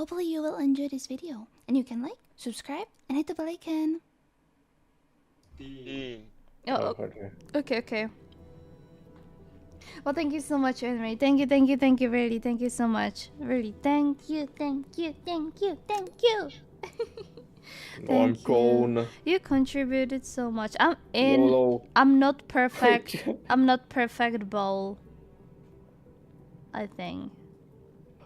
hopefully you will enjoy this video. And you can like, subscribe, and hit the bell icon. Oh, okay. Well, thank you so much, Henry. Thank you, really. Thank you so much. Really, thank you. No, I'm gone. You contributed so much. YOLO. I'm not perfect. I'm not perfect, Bowl. I think.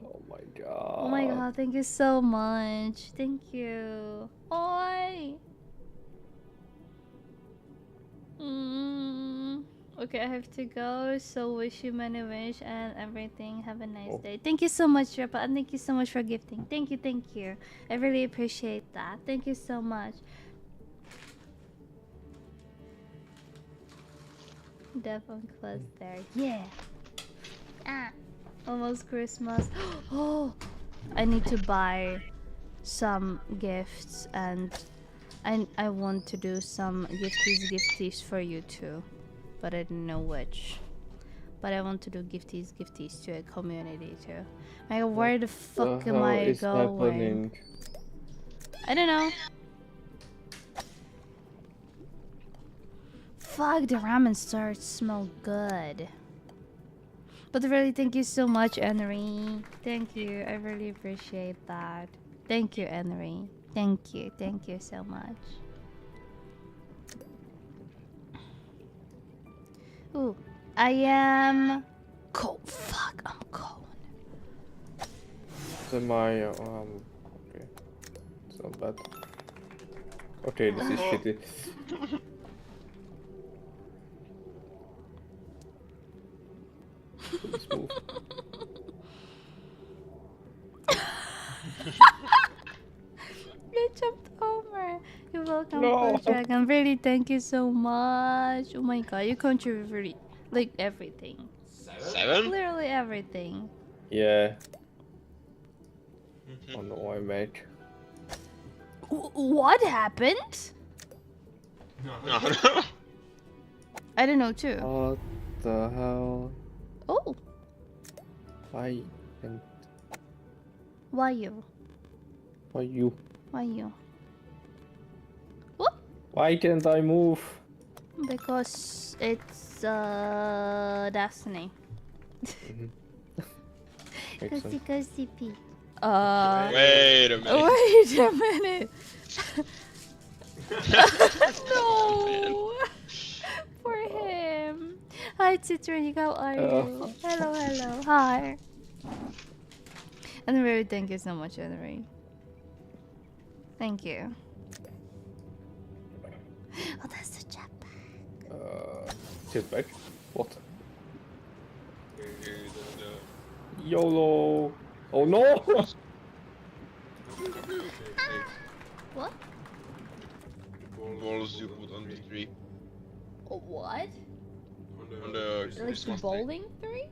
Oh my god. Oh my god, thank you so much. Thank you. Oi. Okay, I have to go. So wish you many wish and everything. Have a nice day. Thank you so much, Ripa, and thank you so much for gifting. Thank you. I really appreciate that. Thank you so much. Devon Claus there. Yeah. Almost Christmas. Oh, I need to buy some gifts, and I want to do some gifties for you too, but I don't know which. But I want to do gifties to a community too. Like, where the fuck am I going? I don't know. Fuck, the ramen starts to smell good. But really, thank you so much, Henry. Thank you. I really appreciate that. Thank you, Henry. Thank you so much. Ooh, I am cold. Fuck, I'm cold. Okay. It's not bad. Okay, this is shitty. Please move. You jumped over. You're welcome, No. Dragon. Really, thank you so much. Oh my god, you contribute really, like, everything. 7? Literally everything. Yeah. Oh no, I made. What happened? No. I don't know too. What the hell? Oh. Why and Why you? why you? Why you? What? Why can't I move? Because it's destiny. Cozy Pete. Wait a minute. Wait a minute. No. For him. Hi, Citrine. How are you? Hello. Hi. And really, thank you so much, Henry. Thank you. Oh, that's the jetpack. Jetpack? What? YOLO! Oh no! What? Balls you put on the tree. What? On the Like Christmas bowling tree?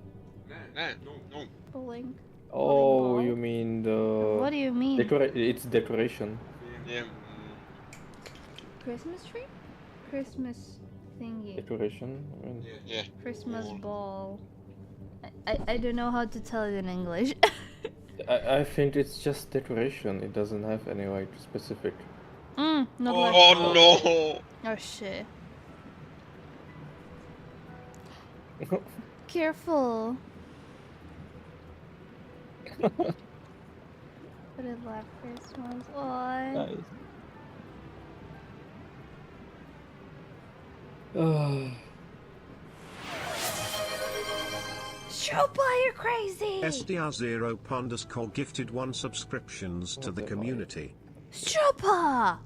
No. Bowling. Oh, you mean the... What do you mean? It's decoration. Yeah. Christmas tree? Christmas thingy. Decoration? I mean... Yeah. Christmas ball. I don't know how to tell it in English. I think it's just decoration. It doesn't have any like specific. Not like. Oh no! Oh shit. Careful. Put it left Christmas. Oh. Nice. Stropa, you're crazy! SDR0 gifted 1 subscriptions to the community. Stropa!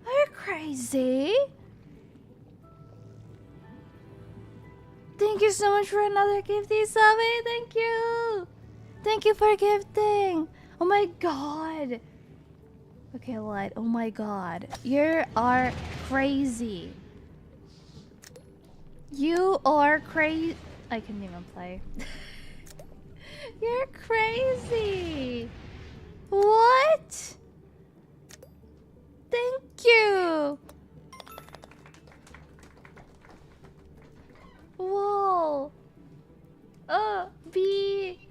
Are you crazy? Thank you so much for another gifty subby. Thank you. Thank you for gifting. Oh my god. Okay, Light. Oh my god. You are crazy. You are crazy. I can't even play. You're crazy. What? Thank you. Whoa. B.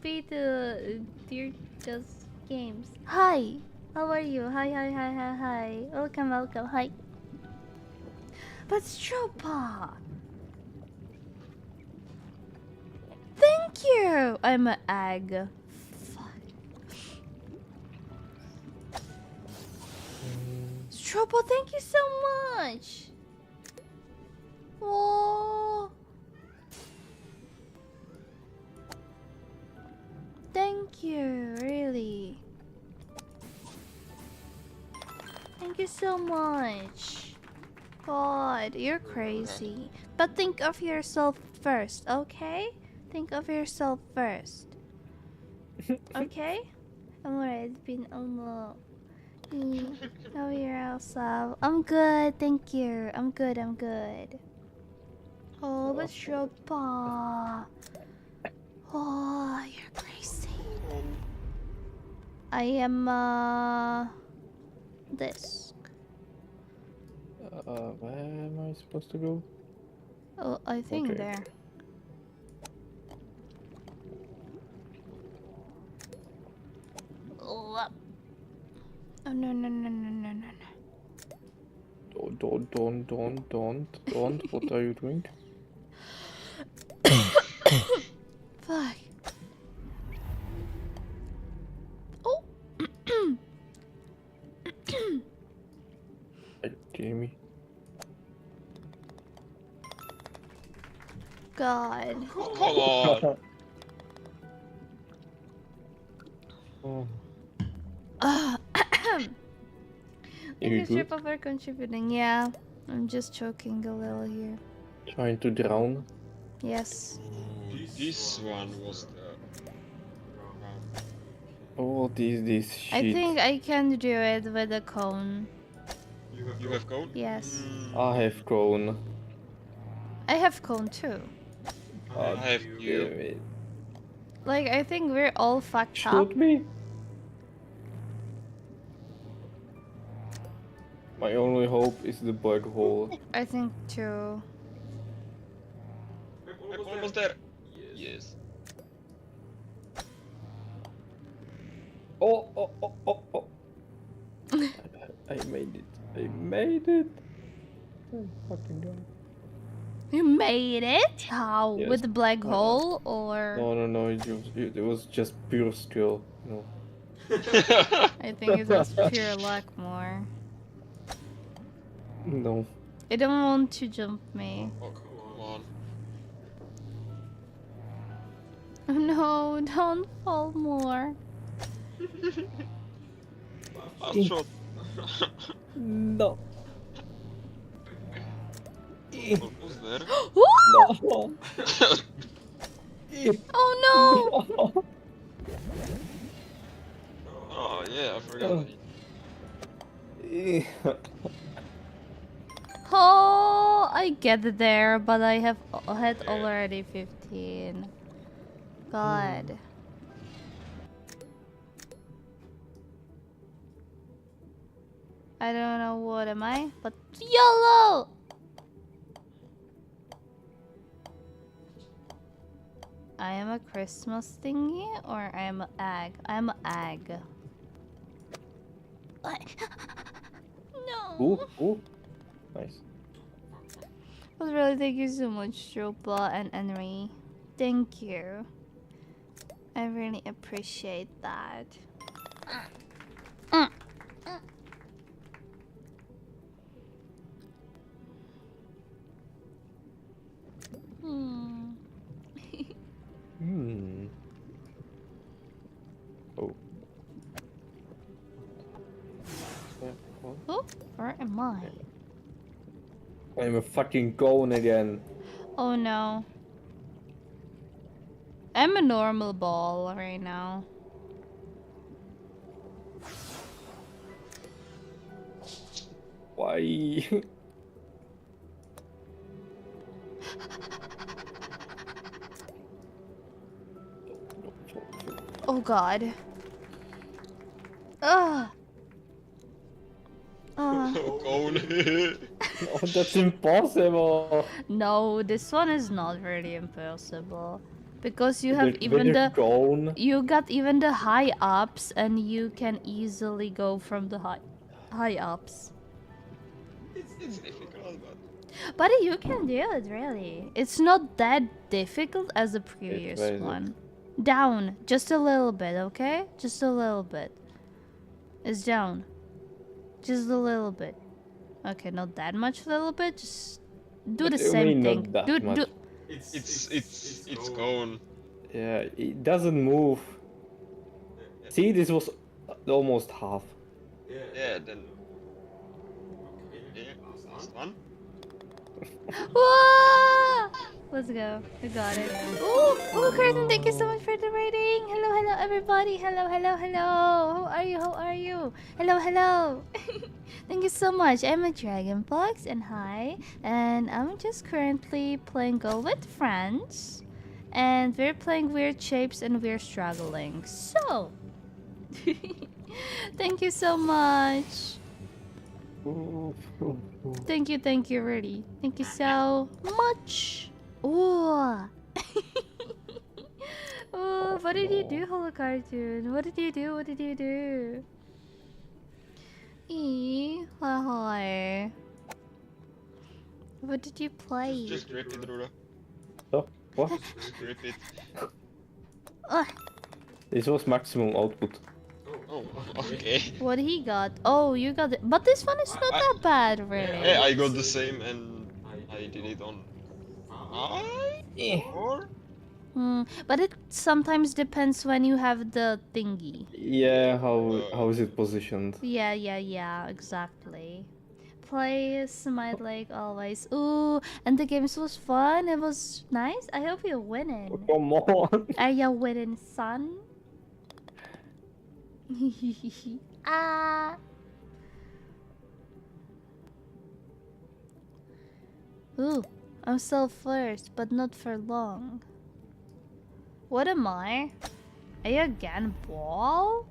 be to dear just games. Hi, how are you? Hi. Welcome. Hi. But Stropa, thank you. I'm an egg. Fuck. Stropa, thank you so much. Whoa. Thank you, really. Thank you so much. God, you're crazy. But think of yourself first, okay? Think of yourself first. Okay? Alright, it's been almost. How are yourself? I'm good, thank you. I'm good. Oh, but Shropa. Oh, you're crazy. I am, this. Where am I supposed to go? Oh, I think Okay. there. Oh, no. Don't. What are you doing? Fuck. Oh. Are you kidding me? God. Oh, come on. Oh, Thank you you, good? Shripa, for contributing. Yeah, I'm just choking a little here. Trying to drown? Yes. This one was the. Oh, this shit. I think I can do it with a cone. You have code? Yes. I have grown. I have cone too. Ah, I have you. damn it. Like, I think we're all fucked up. Shoot me! My only hope is the bug hole. I think too. I'm almost there. Yes. Oh. I made it. Oh, fucking god. You made it? How? Yes. With the black hole or? No, it was just pure skill. No. I think it was pure luck more. No. I don't want to jump me. Oh, come on. Oh no, don't fall more. Last shot. No. Almost there. Woo! No. Oh no! Oh yeah, I forgot. Oh, I get there, but I have had already 15. God. I don't know what am I, but YOLO! I am a Christmas thingy or I am an egg? I am an egg. No. Ooh. Nice. But really, thank you so much, Stropa and Henry. Thank you. I really appreciate that. Oh. Oh, where am I? I'm a fucking cone again. Oh no. I'm a normal ball right now. Why? Oh god. Ugh. Cone. No, that's impossible. No, this one is not really impossible. Because you have With even the the cone. you got even the high ups, and you can easily go from the high ups. It's difficult, but But you can do it, really. It's not that difficult as the Wait, previous where is it? one. Down, just a little bit, okay? Just a little bit. It's down. Just a little bit. Okay, not that much, little bit. Just do What the do you same mean thing. not that much? it's gone. Yeah, it doesn't move. See, this was almost half. Yeah, then. Yeah, last one. Whoa! Let's go. We got it. Oh, Curtin, thank you so much for the rating. Hello, hello, everybody. Hello, hello, hello. How are you? How are you? Hello, hello. Thank you so much. I'm a Dragon Fox, and hi. And I'm just currently playing Go with friends. And we're playing weird shapes, and we're struggling. So, thank you so much. Thank you, really. Thank you so much. Ooh. Oh, what did you do, Holo Cartoon? What did you do? What did you do? Hi. What did you play? Just rip it, Ruda. Oh, what? Just rip it. Ugh, This was maximum output. Oh, okay. what he got? Oh, you got it. But this one is not that bad, really. Yeah, I got the same and I did it on 5? 4? But it sometimes depends when you have the thingy. Yeah, how is it positioned? Yeah, exactly. Play Smite like always. Ooh, and the games was fun. It was nice. I hope you're winning. Come on. Are you winning, son? Ah. Ooh, I'm still first, but not for long. What am I? Are you again ball?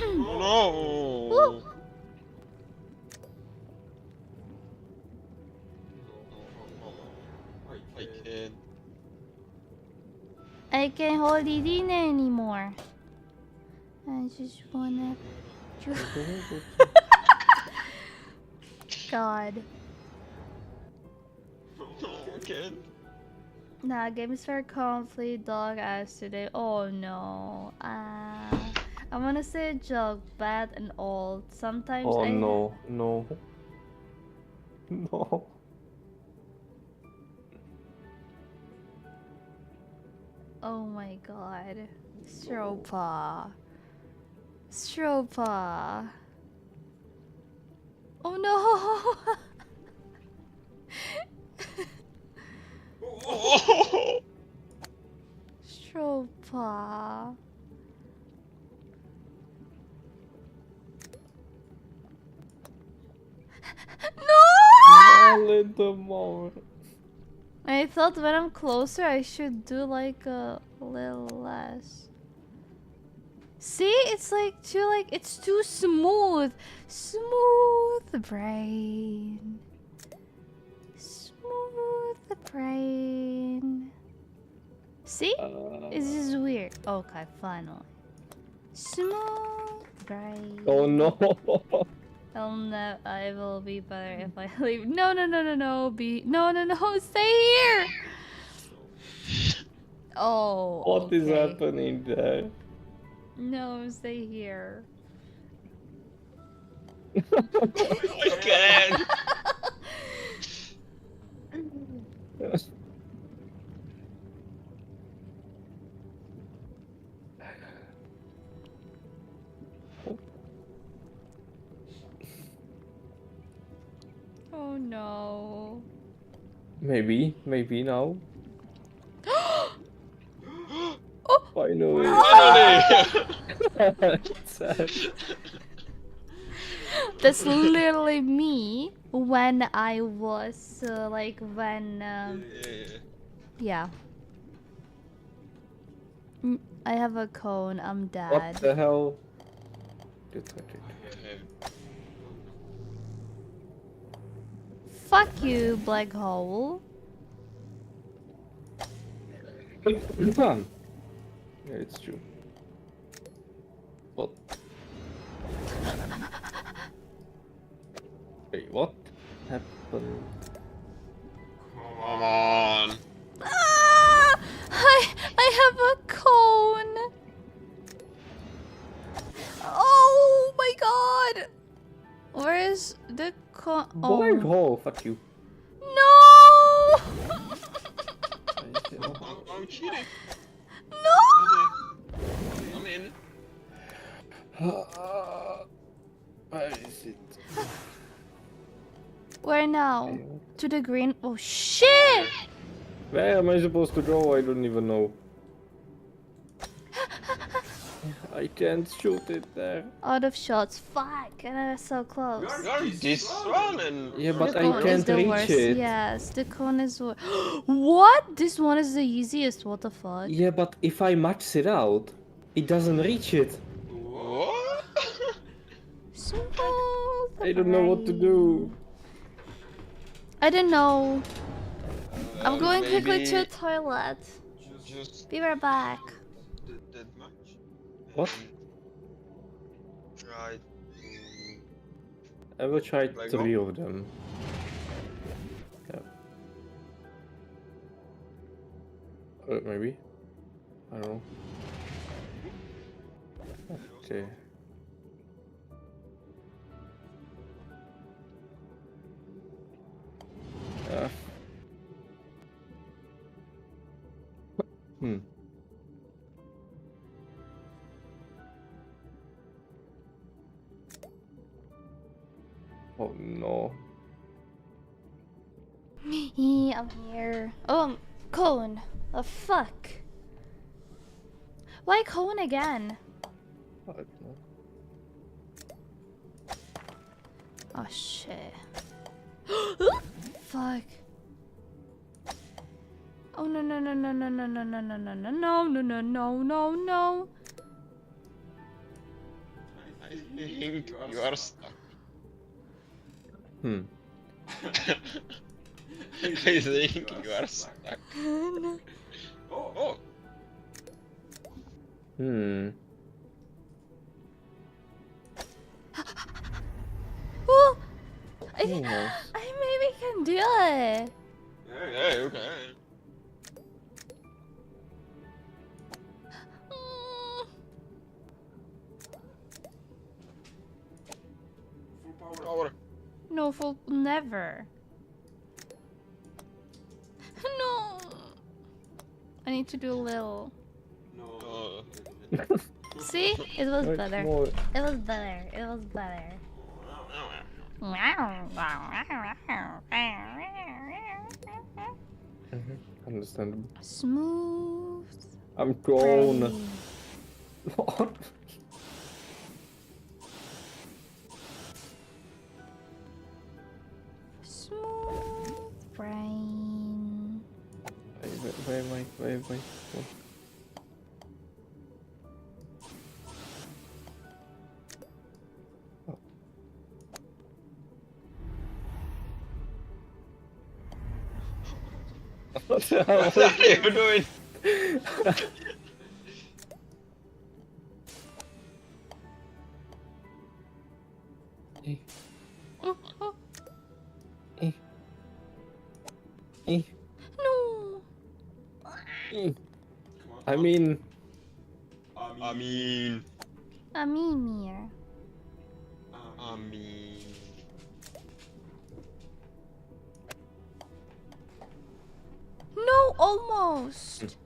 Oh no! I can't. I can't hold it in anymore. I just wanna. God. No, I can't. Nah, games were complete dog ass today. Oh no. I wanna say a joke, bad and old. Sometimes Oh I. no, no. No. Oh my god. Stropa. Stropa. Oh no! Oh! Stropa. No! A little more. I thought when I'm closer I should do like a little less. See, it's like it's too smooth. Smooth brain. Smooth brain. See? It's just weird. Okay, finally. Smooth brain. Oh no. Oh no, I will be better if I leave. No, no, stay here! Oh, What is okay. happening there? No, stay here. I can't. Oh no. Maybe now. Oh! Finally. Finally! Sad. That's literally me when I was yeah. I have a cone. I'm dead. What the hell? fuck you, black hole. Yeah, it's true. What? Wait, what happened? Come on. Ah! I have a cone. Oh my god. Where is the cone? Black Oh hole, fuck you. no! I'm cheating. No! I'm in. Where is it? Where now? To the green. Oh shit! Where am I supposed to go? I don't even know. I can't shoot it there. Out of shots. Fuck! And I was so close. You're this one and Yeah, The but I cone is can't the reach worst. it. Yes, the cone is what? This one is the easiest. What the fuck? Yeah, but if I max it out, it doesn't reach it. what? Smooth I don't know what to do. I don't know. I'm going quickly maybe to the toilet. just Be right back. that much. What? Try I will try Black 3 of them. Yeah. Maybe. I don't know. Okay. Hmm. Oh no. I'm here. Oh, cone. Oh fuck. Why cone again? I don't know. Oh shit. Fuck. Oh no no no no no no no no no no no no no no no no no. I think you are stuck. Hmm. I think you are stuck. Oh, Hmm. Oh, Almost. I maybe can do it. okay, okay. Mm. Power. No, for never. No. I need to do a little. See? It was Much better. more. It was better. It was better. Understandable. Smooth. I'm grown. brain. What? Smooth brain. Wait. What the hell? What are you doing? Oh, oh, Eh, no. I mean, I mean, A mimir. I mean. No, almost.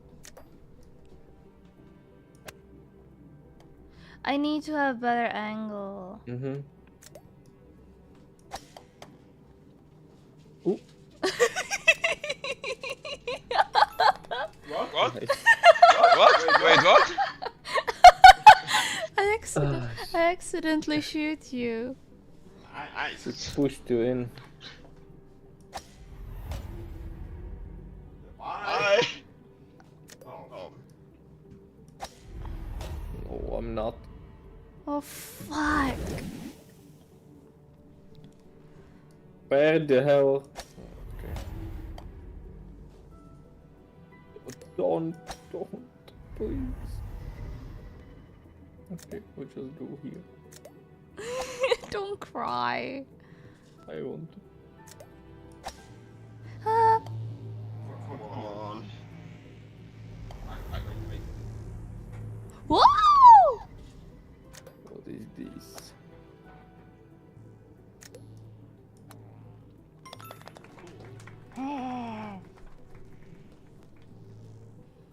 I need to have better angle. mm-hmm. Ooh, What? nice. What? Wait, what? I accidentally shoot you. It pushed you in. I. Oh. No, I'm not. Oh fuck. Where the hell? Okay. Don't, please. Okay, we'll just go here. Don't cry. I want to. Ah. Come on. Whoa! What is this?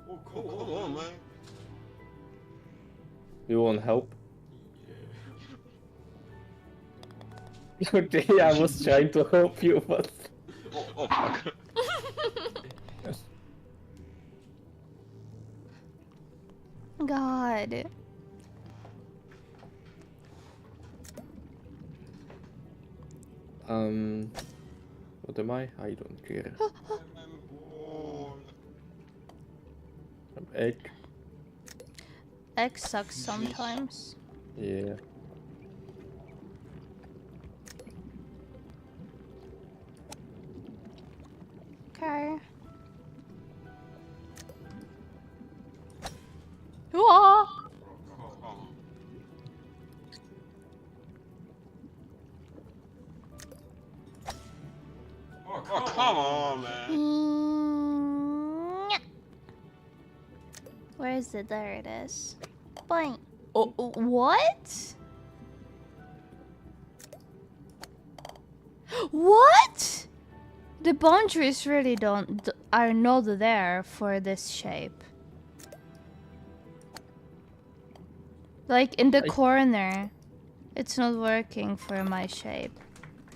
Oh, come on, man. You want help? Okay, I was trying to help you, but Oh fuck. God. What am I? I don't care. Egg. Egg sucks sometimes. Yeah. Okay. Whoa! Oh, come on, man. Where is it? There it is. Boing. Oh, what? What? The boundaries really are not there for this shape. Like in the corner, it's not working for my shape.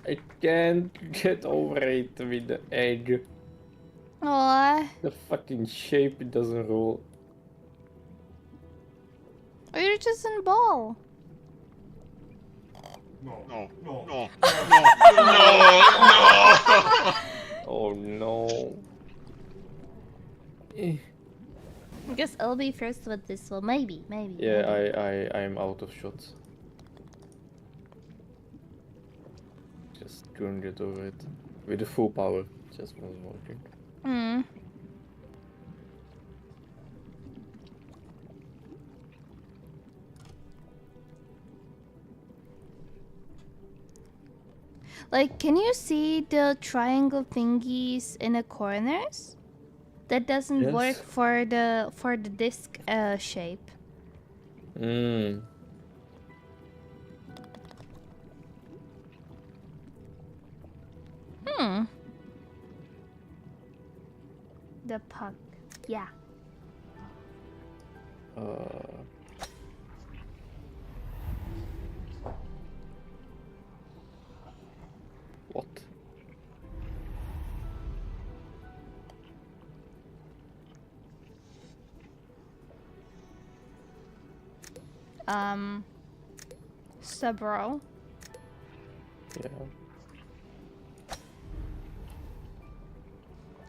I can't get over it with the egg. Aww. The fucking shape, it doesn't roll. Or you're just in ball. No. Oh no. I guess I'll be first with this one. Maybe. Yeah, I'm out of shots. Just couldn't get over it. With the full power, just wasn't working. Hmm. Like, can you see the triangle thingies in the corners? That doesn't work Yes. for the disc shape. Hmm. The puck. Yeah. What? Subro. Yeah.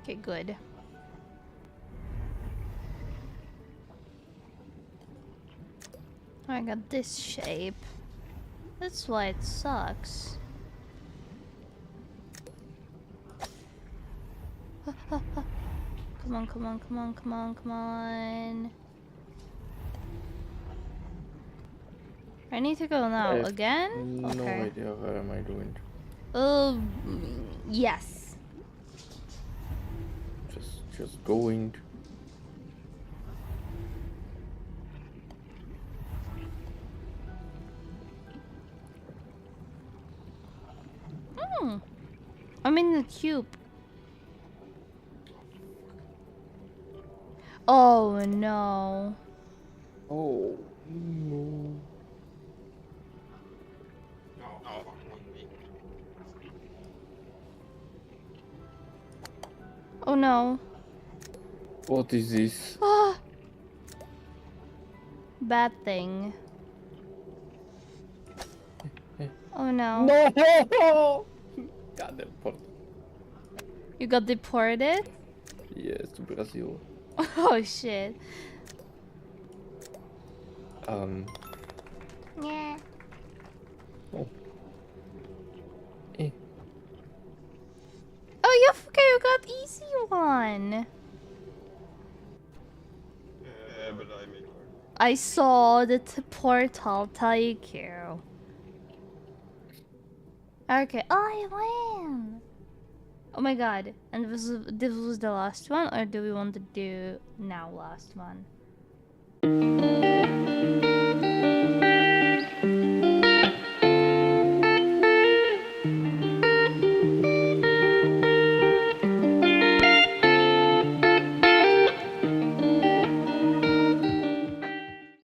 Okay, good. I got this shape. That's why it sucks. Come on, come on, come on, come on, come on. I need to go now. I have Again? No Okay. idea what am I doing. Yes. Just going. I'm in the cube. Oh no. Oh no. Oh no. What is this? Ah. Bad thing. Oh no. No! God damn port. You got deported? Yes, to Brazil. Oh shit. Oh. Oh, yeah, okay, you got easy one. But I made hard. I saw the portal. Thank you. Okay. Oh, I win. Oh my god. And this was the last one, or do we want to do now last one?